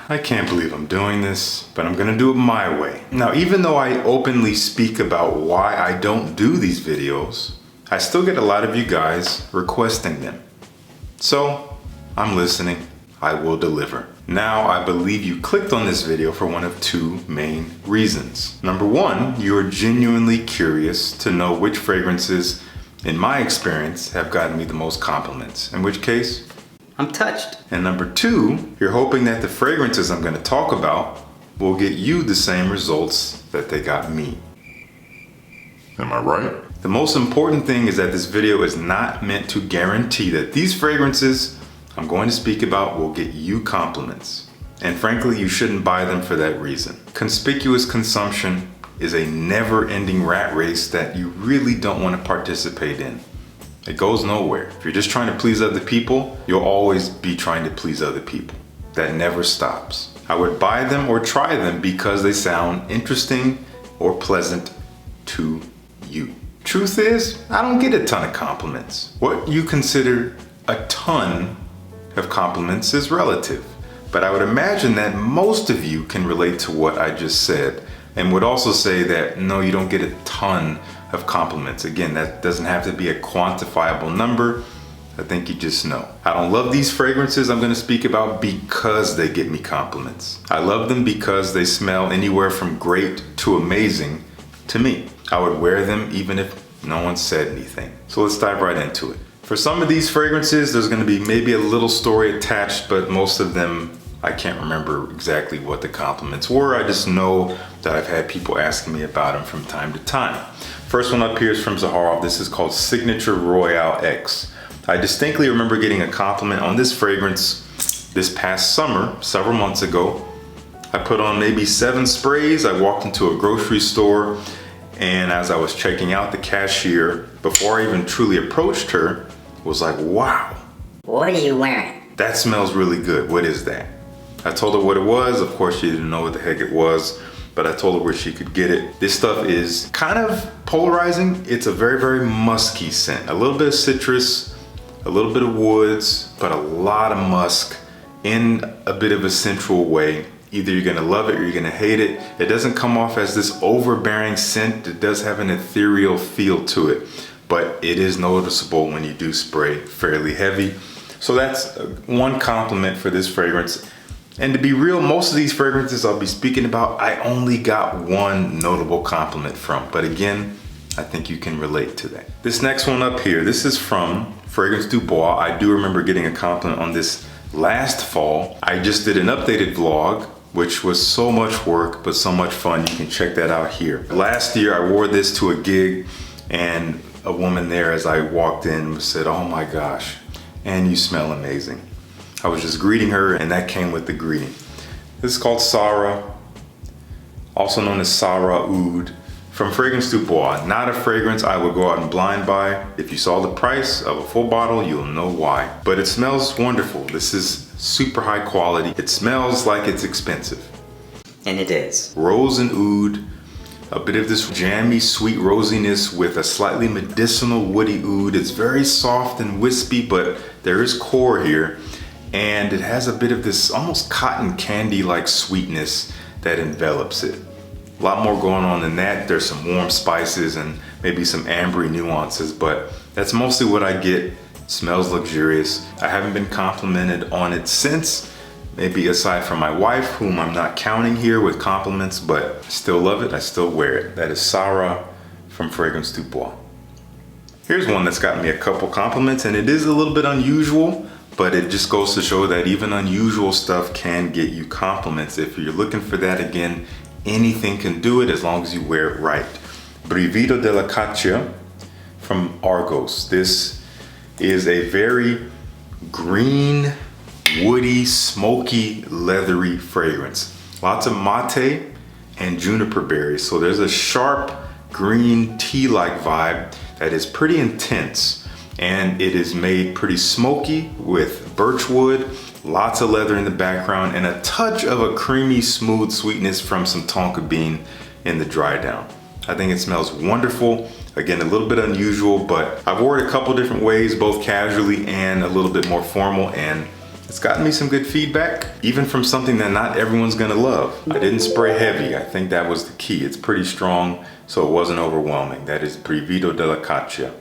I can't believe I'm doing this, but I'm gonna do it my way. Now, even though I openly speak about why I don't do these videos, I still get a lot of you guys requesting them. So, I'm listening. I will deliver. Now, I believe you clicked on this video for one of two main reasons. Number one, you are genuinely curious to know which fragrances, in my experience, have gotten me the most compliments. In which case, I'm touched. And number two, you're hoping that the fragrances I'm going to talk about will get you the same results that they got me. Am I right? The most important thing is that this video is not meant to guarantee that these fragrances I'm going to speak about will get you compliments. And frankly, you shouldn't buy them for that reason. Conspicuous consumption is a never-ending rat race that you really don't want to participate in. It goes nowhere. If you're just trying to please other people, you'll always be trying to please other people. That never stops. I would buy them or try them because they sound interesting or pleasant to you. Truth is, I don't get a ton of compliments. What you consider a ton of compliments is relative. But I would imagine that most of you can relate to what I just said and would also say that no, you don't get a ton of compliments. Again, that doesn't have to be a quantifiable number. I think you just know. I don't love these fragrances I'm going to speak about because they get me compliments. I love them because they smell anywhere from great to amazing to me. I would wear them even if no one said anything. So let's dive right into it. For some of these fragrances, there's going to be maybe a little story attached, but most of them, I can't remember exactly what the compliments were. I just know that I've had people asking me about them from time to time. First one up here is from Zaharoff. This is called Signature Royale X. I distinctly remember getting a compliment on this fragrance this past summer, several months ago. I put on maybe 7 sprays. I walked into a grocery store, and as I was checking out, the cashier, before I even truly approached her, was like, wow. What are you wearing? That smells really good. What is that? I told her what it was. Of course, she didn't know what the heck it was, but I told her where she could get it. This stuff is kind of polarizing. It's a very, very musky scent. A little bit of citrus, a little bit of woods, but a lot of musk in a bit of a sensual way. Either you're gonna love it or you're gonna hate it. It doesn't come off as this overbearing scent. It does have an ethereal feel to it, but it is noticeable when you do spray fairly heavy. So that's one compliment for this fragrance. And to be real, most of these fragrances I'll be speaking about, I only got one notable compliment from. But again, I think you can relate to that. This next one up here, this is from Fragrance Du Bois. I do remember getting a compliment on this last fall. I just did an updated vlog, which was so much work, but so much fun. You can check that out here. Last year, I wore this to a gig, and a woman there, as I walked in, said, "Oh my gosh, and you smell amazing." I was just greeting her, and that came with the greeting. This is called Sarah, also known as Sarah Oud, from Fragrance Du Bois. Not a fragrance I would go out and blind buy. If you saw the price of a full bottle, you'll know why. But it smells wonderful. This is super high quality. It smells like it's expensive. And it is. Rose and oud, a bit of this jammy, sweet rosiness with a slightly medicinal woody oud. It's very soft and wispy, but there is core here. And it has a bit of this almost cotton candy-like sweetness that envelops it. A lot more going on than that. There's some warm spices and maybe some ambery nuances, but that's mostly what I get. It smells luxurious. I haven't been complimented on it since, maybe aside from my wife, whom I'm not counting here with compliments, but I still love it. I still wear it. That is Sarah from Fragrance Du Bois. Here's one that's gotten me a couple compliments, and it is a little bit unusual, but it just goes to show that even unusual stuff can get you compliments. If you're looking for that, again, anything can do it as long as you wear it right. Brivido della Caccia from Argos. This is a very green, woody, smoky, leathery fragrance. Lots of mate and juniper berries. So there's a sharp green tea-like vibe that is pretty intense. And it is made pretty smoky with birchwood, lots of leather in the background, and a touch of a creamy, smooth sweetness from some tonka bean in the dry down. I think it smells wonderful. Again, a little bit unusual, but I've worn it a couple different ways, both casually and a little bit more formal, and It's gotten me some good feedback, even from something that not everyone's gonna love. I didn't spray heavy. I think that was the key. It's pretty strong, so it wasn't overwhelming. That is Brivido della Caccia.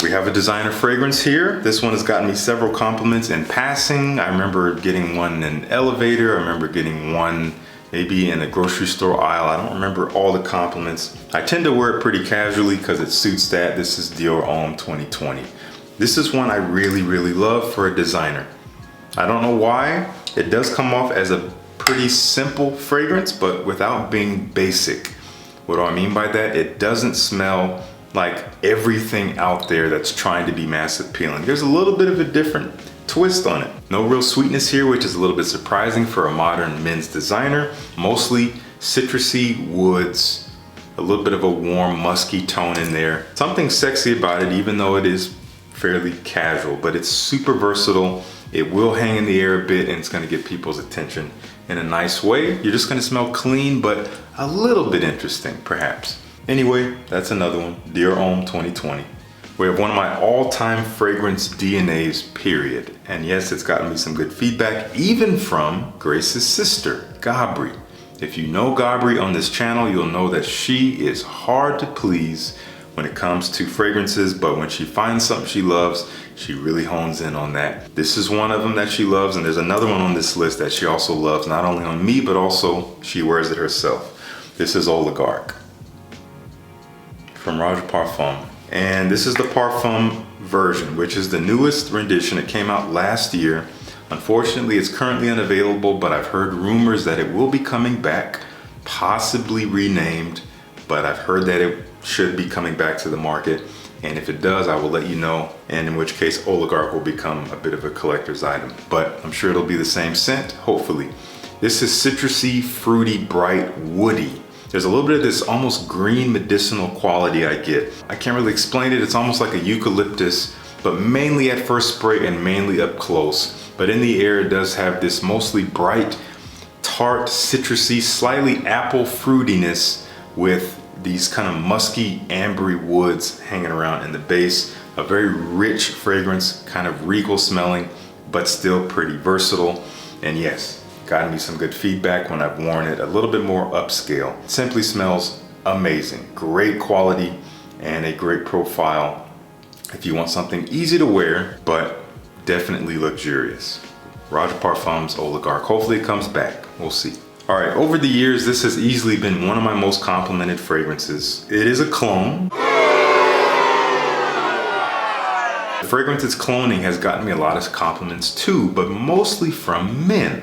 We have a designer fragrance here. This one has gotten me several compliments in passing. I remember getting one in an elevator. I remember getting one maybe in a grocery store aisle. I don't remember all the compliments. I tend to wear it pretty casually because it suits that. This is Dior Homme 2020. This is one I really, really love for a designer. I don't know why. It does come off as a pretty simple fragrance, but without being basic. What do I mean by that? It doesn't smell like everything out there that's trying to be mass appealing. There's a little bit of a different twist on it. No real sweetness here, which is a little bit surprising for a modern men's designer. Mostly citrusy woods, a little bit of a warm, musky tone in there. Something sexy about it, even though it is fairly casual, but it's super versatile. It will hang in the air a bit and it's gonna get people's attention in a nice way. You're just gonna smell clean, but a little bit interesting, perhaps. Anyway, that's another one, Dior Homme 2020. We have one of my all-time fragrance DNAs, period. And yes, it's gotten me some good feedback, even from Grace's sister, Gabri. If you know Gabri on this channel, you'll know that she is hard to please when it comes to fragrances, but when she finds something she loves, she really hones in on that. This is one of them that she loves, and there's another one on this list that she also loves, not only on me, but also she wears it herself. This is Oligarch from Royale Parfum. And this is the Parfum version, which is the newest rendition. It came out last year. Unfortunately, it's currently unavailable, but I've heard rumors that it will be coming back, possibly renamed, but I've heard that it should be coming back to the market. And if it does, I will let you know. And in which case, Oligarch will become a bit of a collector's item, but I'm sure it'll be the same scent, hopefully. This is citrusy, fruity, bright, woody. There's a little bit of this almost green medicinal quality I get. I can't really explain it. It's almost like a eucalyptus, but mainly at first spray and mainly up close. But in the air, it does have this mostly bright, tart, citrusy, slightly apple fruitiness with these kind of musky, ambery woods hanging around in the base. A very rich fragrance, kind of regal smelling, but still pretty versatile. And yes, gotten me some good feedback when I've worn it, a little bit more upscale. It simply smells amazing. Great quality and a great profile if you want something easy to wear, but definitely luxurious. Royale Parfum's Oligarch. Hopefully it comes back. We'll see. All right, over the years, this has easily been one of my most complimented fragrances. It is a clone. The fragrance it's cloning has gotten me a lot of compliments too, but mostly from men.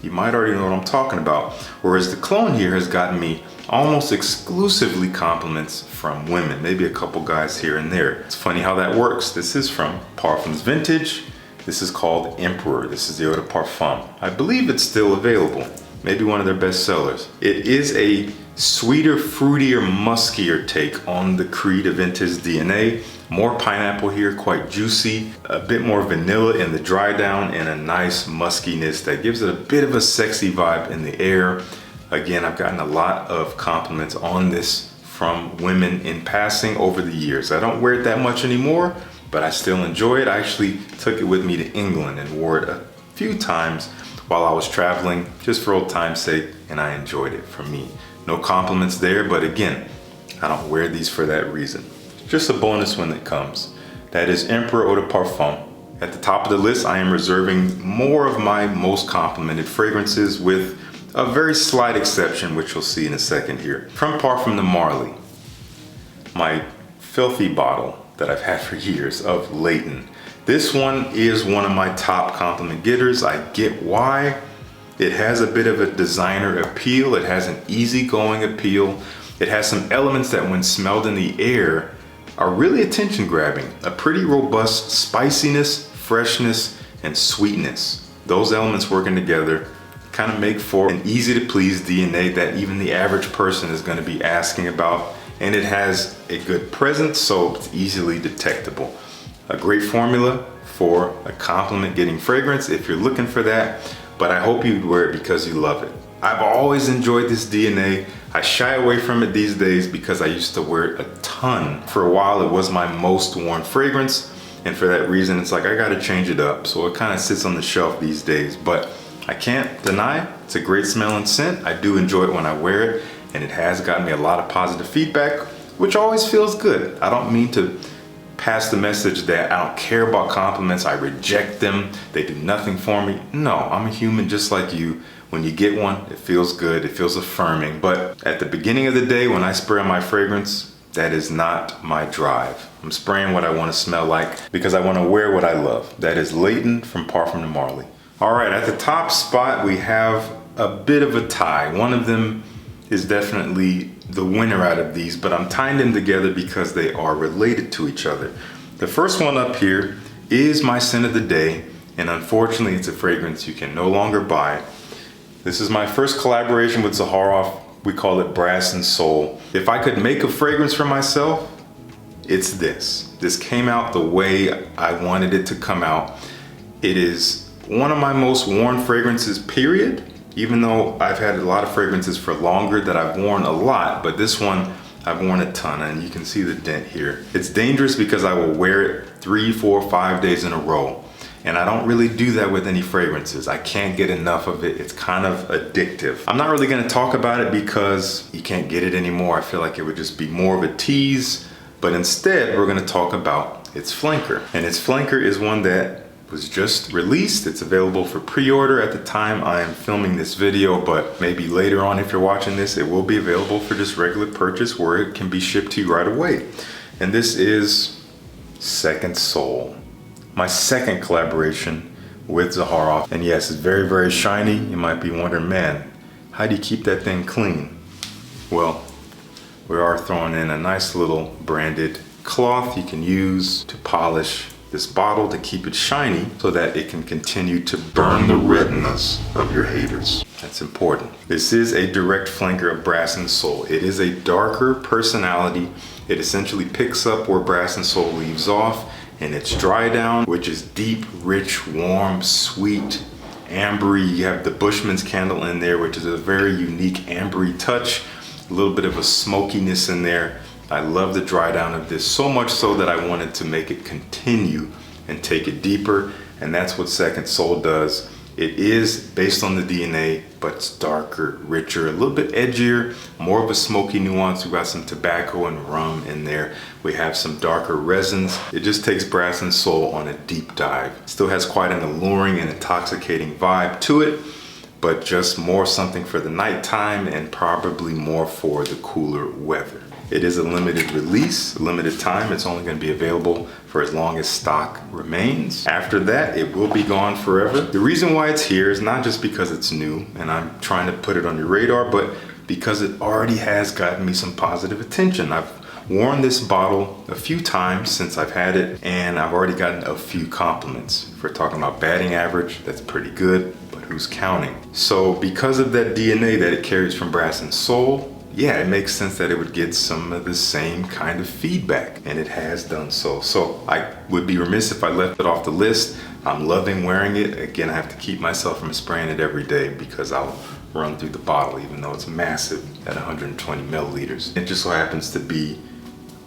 You might already know what I'm talking about. Whereas the clone here has gotten me almost exclusively compliments from women, maybe a couple guys here and there. It's funny how that works. This is from Parfums Vintage. This is called Emperor. This is the Eau de Parfum. I believe it's still available. Maybe one of their best sellers. It is a sweeter, fruitier, muskier take on the Creed Vintage DNA. More pineapple here, quite juicy, a bit more vanilla in the dry down, and a nice muskiness that gives it a bit of a sexy vibe in the air. Again, I've gotten a lot of compliments on this from women in passing over the years. I don't wear it that much anymore, but I still enjoy it. I actually took it with me to England and wore it a few times while I was traveling, just for old time's sake, and I enjoyed it. For me, no compliments there, but again, I don't wear these for that reason. Just a bonus when it comes. That is Emperor Eau de Parfum. At the top of the list, I am reserving more of my most complimented fragrances with a very slight exception, which you'll see in a second here. From Parfum de Marly, my filthy bottle that I've had for years of Leighton. This one is one of my top compliment getters. I get why. It has a bit of a designer appeal. It has an easygoing appeal. It has some elements that when smelled in the air are really attention grabbing. A pretty robust spiciness, freshness, and sweetness. Those elements working together kind of make for an easy to please DNA that even the average person is going to be asking about. And it has a good presence, so it's easily detectable. A great formula for a compliment getting fragrance if you're looking for that, but I hope you'd wear it because you love it. I've always enjoyed this DNA. I shy away from it these days because I used to wear it a ton. For a while, it was my most worn fragrance, And for that reason, it's like I gotta change it up. So it kind of sits on the shelf these days, but I can't deny it's a great smelling scent. I do enjoy it when I wear it, and it has gotten me a lot of positive feedback, which always feels good. I don't mean to pass the message that I don't care about compliments, I reject them, they do nothing for me. No, I'm a human just like you. When you get one, it feels good, it feels affirming. But at the beginning of the day, when I spray on my fragrance, that is not my drive. I'm spraying what I want to smell like because I want to wear what I love. That is Leighton from Parfum de Marly. All right, at the top spot, we have a bit of a tie. One of them is definitely the winner out of these, but I'm tying them together because they are related to each other. The first one up here is my scent of the day, and unfortunately it's a fragrance you can no longer buy. This is my first collaboration with Zaharoff. We call it Brass and Soul. If I could make a fragrance for myself, it's this. This came out the way I wanted it to come out. It is one of my most worn fragrances, period. Even though I've had a lot of fragrances for longer that I've worn a lot, but this one I've worn a ton, and you can see the dent here. It's dangerous because I will wear it 3, 4, 5 days in a row. And I don't really do that with any fragrances. I can't get enough of it. It's kind of addictive. I'm not really gonna talk about it because you can't get it anymore. I feel like it would just be more of a tease, but instead we're gonna talk about its flanker. And its flanker is one that was just released. It's available for pre-order at the time I am filming this video, but maybe later on if you're watching this, it will be available for just regular purchase where it can be shipped to you right away. And this is Second Soul, my second collaboration with Zaharoff. And yes, it's very, very shiny. You might be wondering, man, how do you keep that thing clean? Well, we are throwing in a nice little branded cloth you can use to polish this bottle to keep it shiny so that it can continue to burn the retinas of your haters. That's important. This is a direct flanker of Brass and Soul. It is a darker personality. It essentially picks up where Brass and Soul leaves off, and its dry down, which is deep, rich, warm, sweet, ambery. You have the Bushman's candle in there, which is a very unique ambery touch, a little bit of a smokiness in there. I love the dry down of this, so much so that I wanted to make it continue and take it deeper, and that's what Second Soul does. It is based on the DNA, but it's darker, richer, a little bit edgier, more of a smoky nuance. We've got some tobacco and rum in there. We have some darker resins. It just takes Brass and Soul on a deep dive. Still has quite an alluring and intoxicating vibe to it, but just more something for the nighttime and probably more for the cooler weather. It is a limited release, limited time. It's only going to be available for as long as stock remains. After that, it will be gone forever. The reason why it's here is not just because it's new and I'm trying to put it on your radar, but because it already has gotten me some positive attention. I've worn this bottle a few times since I've had it, and I've already gotten a few compliments. If we're talking about batting average, that's pretty good, but who's counting? So because of that DNA that it carries from Brass and Soul, yeah, it makes sense that it would get some of the same kind of feedback, and it has done so. So I would be remiss if I left it off the list. I'm loving wearing it. Again, I have to keep myself from spraying it every day because I'll run through the bottle, even though it's massive at 120 milliliters. It just so happens to be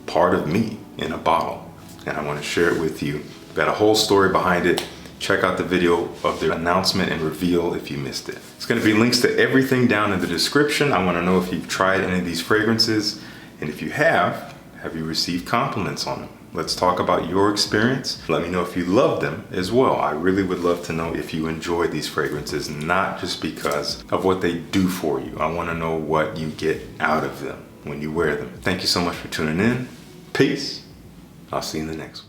part of me in a bottle, and I want to share it with you. Got a whole story behind it. Check out the video of the announcement and reveal if you missed it. It's going to be links to everything down in the description. I want to know if you've tried any of these fragrances, and if you have you received compliments on them? Let's talk about your experience. Let me know if you love them as well. I really would love to know if you enjoy these fragrances, not just because of what they do for you. I want to know what you get out of them when you wear them. Thank you so much for tuning in. Peace. I'll see you in the next one.